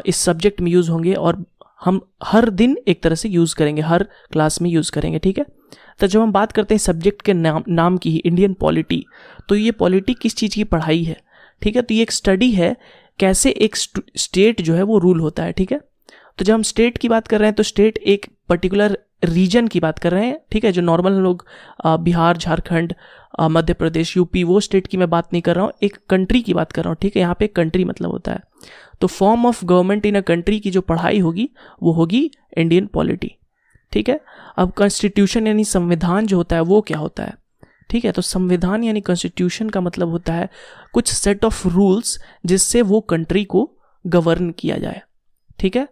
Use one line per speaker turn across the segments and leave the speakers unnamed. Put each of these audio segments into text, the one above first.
इस सब्जेक्ट में यूज़ होंगे और हम हर दिन एक तरह से यूज़ करेंगे, हर क्लास में यूज़ करेंगे, ठीक है। तो जब हम बात करते हैं सब्जेक्ट के नाम की, इंडियन पॉलिटी, तो ये पॉलिटी किस चीज़ की पढ़ाई है, ठीक है। तो ये एक स्टडी है कैसे एक स्टेट जो है वो रूल होता है, ठीक है। तो जब हम स्टेट की बात कर रहे हैं तो स्टेट एक पर्टिकुलर रीजन की बात कर रहे हैं, ठीक है। जो नॉर्मल लोग बिहार, झारखंड, मध्य प्रदेश, यूपी, वो स्टेट की मैं बात नहीं कर रहा हूँ, एक कंट्री की बात कर रहा हूँ, ठीक है। यहाँ पे कंट्री मतलब होता है। तो form of government in a country की जो पढ़ाई होगी वो होगी इंडियन पॉलिटी, ठीक है। अब कॉन्स्टिट्यूशन यानी संविधान जो होता है वो क्या होता है, ठीक है। तो संविधान यानी कॉन्स्टिट्यूशन का मतलब होता है कुछ सेट ऑफ रूल्स जिससे वो कंट्री को गवर्न किया जाए, ठीक है।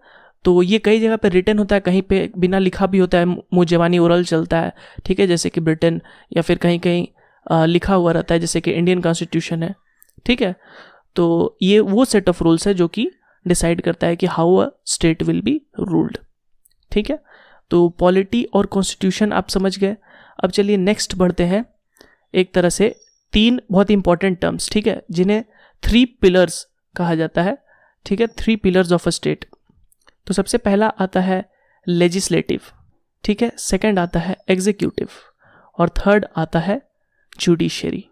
तो ये कई जगह पे रिटन होता है, कहीं पे बिना लिखा भी होता है, मुंह ज़बानी ओरल चलता है, ठीक है, जैसे कि ब्रिटेन, या फिर कहीं कहीं लिखा हुआ रहता है जैसे कि इंडियन कॉन्स्टिट्यूशन है, ठीक है। तो ये वो सेट ऑफ रूल्स है जो कि डिसाइड करता है कि how a state will be ruled, ठीक है। तो पॉलिटी और कॉन्स्टिट्यूशन आप समझ गए। अब चलिए नेक्स्ट बढ़ते हैं, एक तरह से 3 बहुत इंपॉर्टेंट टर्म्स, ठीक है, जिन्हें 3 पिलर्स कहा जाता है, ठीक है, 3 पिलर्स ऑफ अ स्टेट। तो सबसे पहला आता है लेजिस्लेटिव, ठीक है, सेकंड आता है एग्जीक्यूटिव और थर्ड आता है जुडिशरी,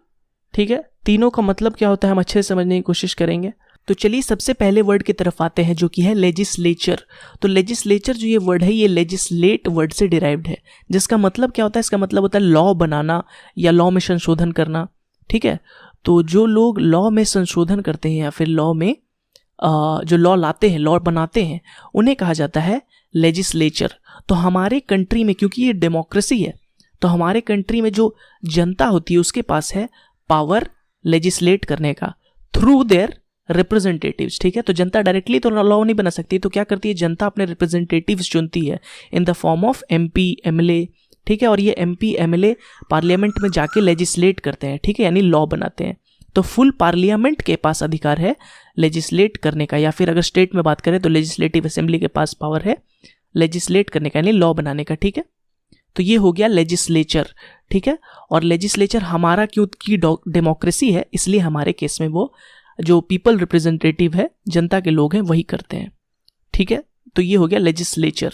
ठीक है। तीनों का मतलब क्या होता है हम अच्छे से समझने की कोशिश करेंगे। तो चलिए सबसे पहले वर्ड की तरफ आते हैं जो कि है लेजिस्लेचर। तो लेजिस्लेचर जो ये वर्ड है ये लेजिस्लेट वर्ड से डिराइव्ड है, जिसका मतलब क्या होता है, इसका मतलब होता है लॉ बनाना या लॉ में संशोधन करना, ठीक है। तो जो लोग लॉ में संशोधन करते हैं या फिर लॉ में जो लॉ लाते हैं, लॉ बनाते हैं, उन्हें कहा जाता है लेजिस्लेचर। तो हमारे कंट्री में क्योंकि ये डेमोक्रेसी है तो हमारे कंट्री में जो जनता होती है उसके पास है पावर लेजिस्लेट करने का थ्रू देयर रिप्रेजेंटेटिव्स, ठीक है। तो जनता डायरेक्टली तो लॉ नहीं बना सकती, तो क्या करती है जनता अपने रिप्रेजेंटेटिव्स चुनती है in the form of MP, MLA, ठीक है। और ये एमपी, एमएलए पार्लियामेंट में जाके लेजिस्लेट करते हैं, ठीक है, यानी लॉ बनाते हैं। तो फुल पार्लियामेंट के पास अधिकार है लेजिस्लेट करने का, या फिर अगर स्टेट में बात करें तो लेजिस्लेटिव असेंबली के पास पावर है लेजिस्लेट करने का यानी लॉ बनाने का, ठीक है। तो ये हो गया लेजिस्लेचर, ठीक है। और लेजिस्लेचर हमारा क्योंकि डेमोक्रेसी है इसलिए हमारे केस में वो जो पीपल रिप्रेजेंटेटिव है, जनता के लोग हैं, वही करते हैं, ठीक है। तो ये हो गया लेजिस्लेचर।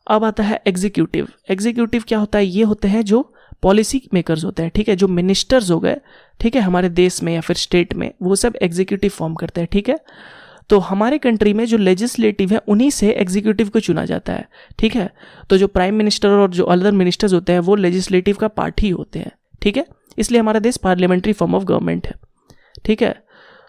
अब आता है एग्जीक्यूटिव। एग्जीक्यूटिव क्या होता है, ये होते हैं जो पॉलिसी मेकर्स होते हैं, ठीक है, जो मिनिस्टर्स हो गए, ठीक है, हमारे देश में या फिर स्टेट में, वो सब एग्जीक्यूटिव फॉर्म करते हैं, ठीक है। तो हमारे कंट्री में जो लेजिस्लेटिव है उन्हीं से एग्जीक्यूटिव को चुना जाता है, ठीक है। तो जो प्राइम मिनिस्टर और जो अदर मिनिस्टर्स होते हैं वो लेजिस्लेटिव का पार्ट ही होते हैं, ठीक है। इसलिए हमारा देश पार्लियामेंट्री फॉर्म ऑफ गवर्नमेंट है, ठीक है।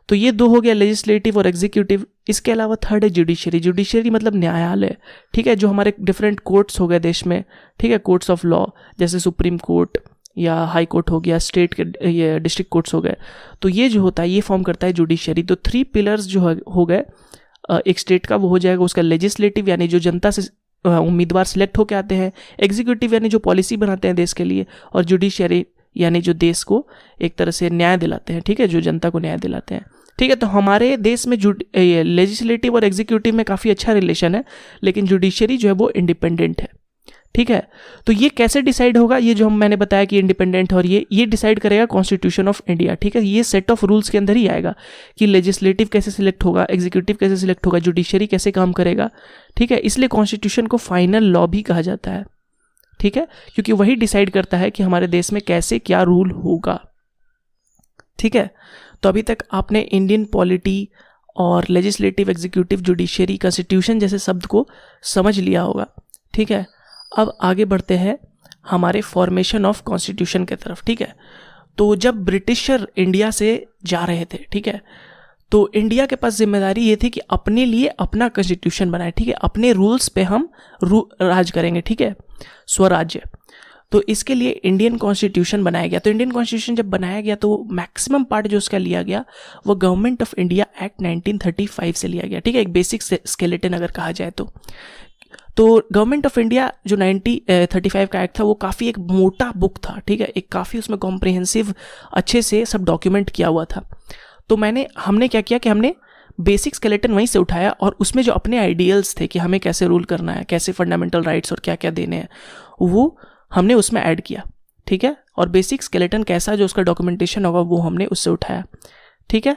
तो ये 2 हो गया लेजिस्लेटिव और एग्जीक्यूटिव। इसके अलावा थर्ड है जुडिशरी। जुडिशरी मतलब न्यायालय, ठीक है, जो हमारे डिफरेंट कोर्ट्स हो गए देश में, ठीक है, कोर्ट्स ऑफ लॉ, जैसे सुप्रीम कोर्ट या हाई कोर्ट हो गया, स्टेट के ये डिस्ट्रिक्ट कोर्ट्स हो गए। तो ये जो होता है ये फॉर्म करता है जुडिशरी। तो 3 पिलर्स जो हो गए एक स्टेट का, वो हो जाएगा उसका लेजिस्लेटिव यानी जो जनता से उम्मीदवार सिलेक्ट होकर आते हैं, एग्जीक्यूटिव यानी जो पॉलिसी बनाते हैं देश के लिए, और जुडिशरी यानी जो देश को एक तरह से न्याय दिलाते हैं, ठीक है, जो जनता को न्याय दिलाते हैं, ठीक है। तो हमारे देश में लेजिस्लेटिव और एग्जीक्यूटिव में काफ़ी अच्छा रिलेशन है, लेकिन जुडिशरी जो है वो इंडिपेंडेंट है, ठीक है। तो ये कैसे डिसाइड होगा, ये जो मैंने बताया कि इंडिपेंडेंट है, और ये डिसाइड करेगा कॉन्स्टिट्यूशन ऑफ इंडिया, ठीक है। ये सेट ऑफ रूल्स के अंदर ही आएगा कि लेजिस्लेटिव कैसे सिलेक्ट होगा, एग्जीक्यूटिव कैसे सिलेक्ट होगा, जुडिशरी कैसे काम करेगा, ठीक है। इसलिए कॉन्स्टिट्यूशन को फाइनल लॉ भी कहा जाता है, ठीक है, क्योंकि वही डिसाइड करता है कि हमारे देश में कैसे क्या रूल होगा, ठीक है। तो अभी तक आपने इंडियन पॉलिटी और लेजिस्लेटिव, एग्जीक्यूटिव, जुडिशरी, कॉन्स्टिट्यूशन जैसे शब्द को समझ लिया होगा, ठीक है। अब आगे बढ़ते हैं हमारे फॉर्मेशन ऑफ कॉन्स्टिट्यूशन की तरफ, ठीक है। तो जब ब्रिटिशर इंडिया से जा रहे थे, ठीक है, तो इंडिया के पास जिम्मेदारी ये थी कि अपने लिए अपना कॉन्स्टिट्यूशन बनाए, ठीक है, अपने रूल्स पे हम राज करेंगे, ठीक है, स्वराज्य। तो इसके लिए इंडियन कॉन्स्टिट्यूशन बनाया गया। तो इंडियन कॉन्स्टिट्यूशन जब बनाया गया तो मैक्सिमम पार्ट जो उसका लिया गया वो गवर्नमेंट ऑफ इंडिया एक्ट 1935 से लिया गया, ठीक है, एक बेसिक स्केलेटन अगर कहा जाए तो गवर्नमेंट ऑफ इंडिया जो 1935 का एक्ट था वो काफ़ी एक मोटा बुक था, ठीक है, एक काफ़ी उसमें कॉम्प्रिहेंसिव अच्छे से सब डॉक्यूमेंट किया हुआ था। तो हमने क्या किया कि हमने बेसिक स्केलेटन वहीं से उठाया और उसमें जो अपने आइडियल्स थे कि हमें कैसे रूल करना है, कैसे फंडामेंटल राइट्स और क्या क्या देने हैं, वो हमने उसमें ऐड किया, ठीक है। और बेसिक स्केलेटन कैसा जो उसका डॉक्यूमेंटेशन होगा वो हमने उससे उठाया, ठीक है।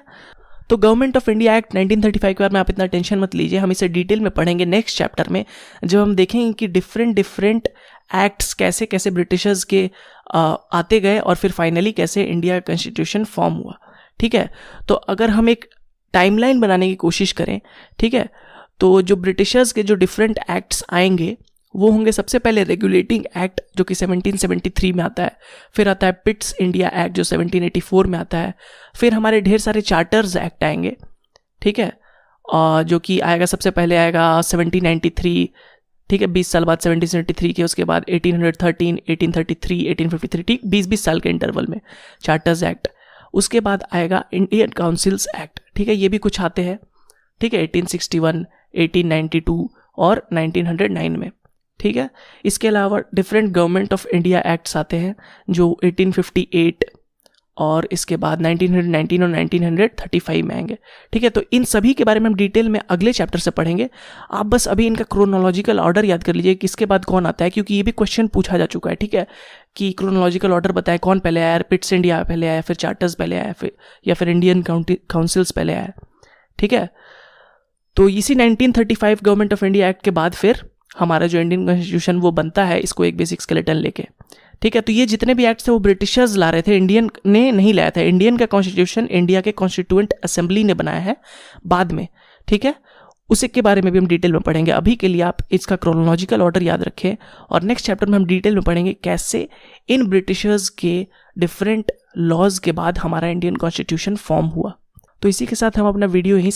तो गवर्नमेंट ऑफ इंडिया एक्ट 1935 के बारे में आप इतना टेंशन मत लीजिए, हम इसे डिटेल में पढ़ेंगे नेक्स्ट चैप्टर में, जब हम देखेंगे कि डिफरेंट एक्ट्स कैसे कैसे ब्रिटिशर्स के आते गए और फिर फाइनली कैसे इंडिया का कॉन्स्टिट्यूशन फॉर्म हुआ। ठीक है, तो अगर हम एक टाइमलाइन बनाने की कोशिश करें, ठीक है, तो जो ब्रिटिशर्स के जो डिफरेंट एक्ट्स आएंगे वो होंगे सबसे पहले रेगुलेटिंग एक्ट जो कि 1773 में आता है, फिर आता है पिट्स इंडिया एक्ट जो 1784 में आता है, फिर हमारे ढेर सारे चार्टर्स एक्ट आएंगे, ठीक है, जो कि आएगा सबसे पहले आएगा 1793, ठीक है, 20 साल बाद 1773 के, उसके बाद 1813, 1833, 1853, ठीक 20-20 साल के इंटरवल में चार्टर्स एक्ट। उसके बाद आएगा इंडियन काउंसिल्स एक्ट, ठीक है, ये भी कुछ आते हैं, ठीक है, 1861, 1892 और 1909 में, ठीक है। इसके अलावा different government of India acts आते हैं जो 1858 और इसके बाद 1919 और 1935 में आएंगे, ठीक है। तो इन सभी के बारे में हम डिटेल में अगले चैप्टर से पढ़ेंगे। आप बस अभी इनका क्रोनोलॉजिकल ऑर्डर याद कर लीजिए, किसके बाद कौन आता है, क्योंकि ये भी क्वेश्चन पूछा जा चुका है, ठीक है, कि क्रोनोलॉजिकल ऑर्डर बताए कौन पहले आया, पिट्स इंडिया पहले आया, फिर चार्टर्स पहले आया, फिर या फिर इंडियन काउंसिल्स पहले आया, ठीक है। तो इसी 1935 गवर्नमेंट ऑफ इंडिया एक्ट के बाद फिर हमारा जो इंडियन कॉन्स्टिट्यूशन वो बनता है, इसको एक बेसिक स्केलेटन लेके, ठीक है। तो ये जितने भी एक्ट्स थे वो ब्रिटिशर्स ला रहे थे, इंडियन ने नहीं लाया था। इंडियन का कॉन्स्टिट्यूशन इंडिया के कॉन्स्टिट्यूएंट असेंबली ने बनाया है बाद में, ठीक है, उसी के बारे में भी हम डिटेल में पढ़ेंगे। अभी के लिए आप इसका क्रोनोलॉजिकल ऑर्डर याद रखें और नेक्स्ट चैप्टर में हम डिटेल में पढ़ेंगे कैसे इन ब्रिटिशर्स के डिफरेंट लॉज के बाद हमारा इंडियन कॉन्स्टिट्यूशन फॉर्म हुआ। तो इसी के साथ हम अपना वीडियो यहीं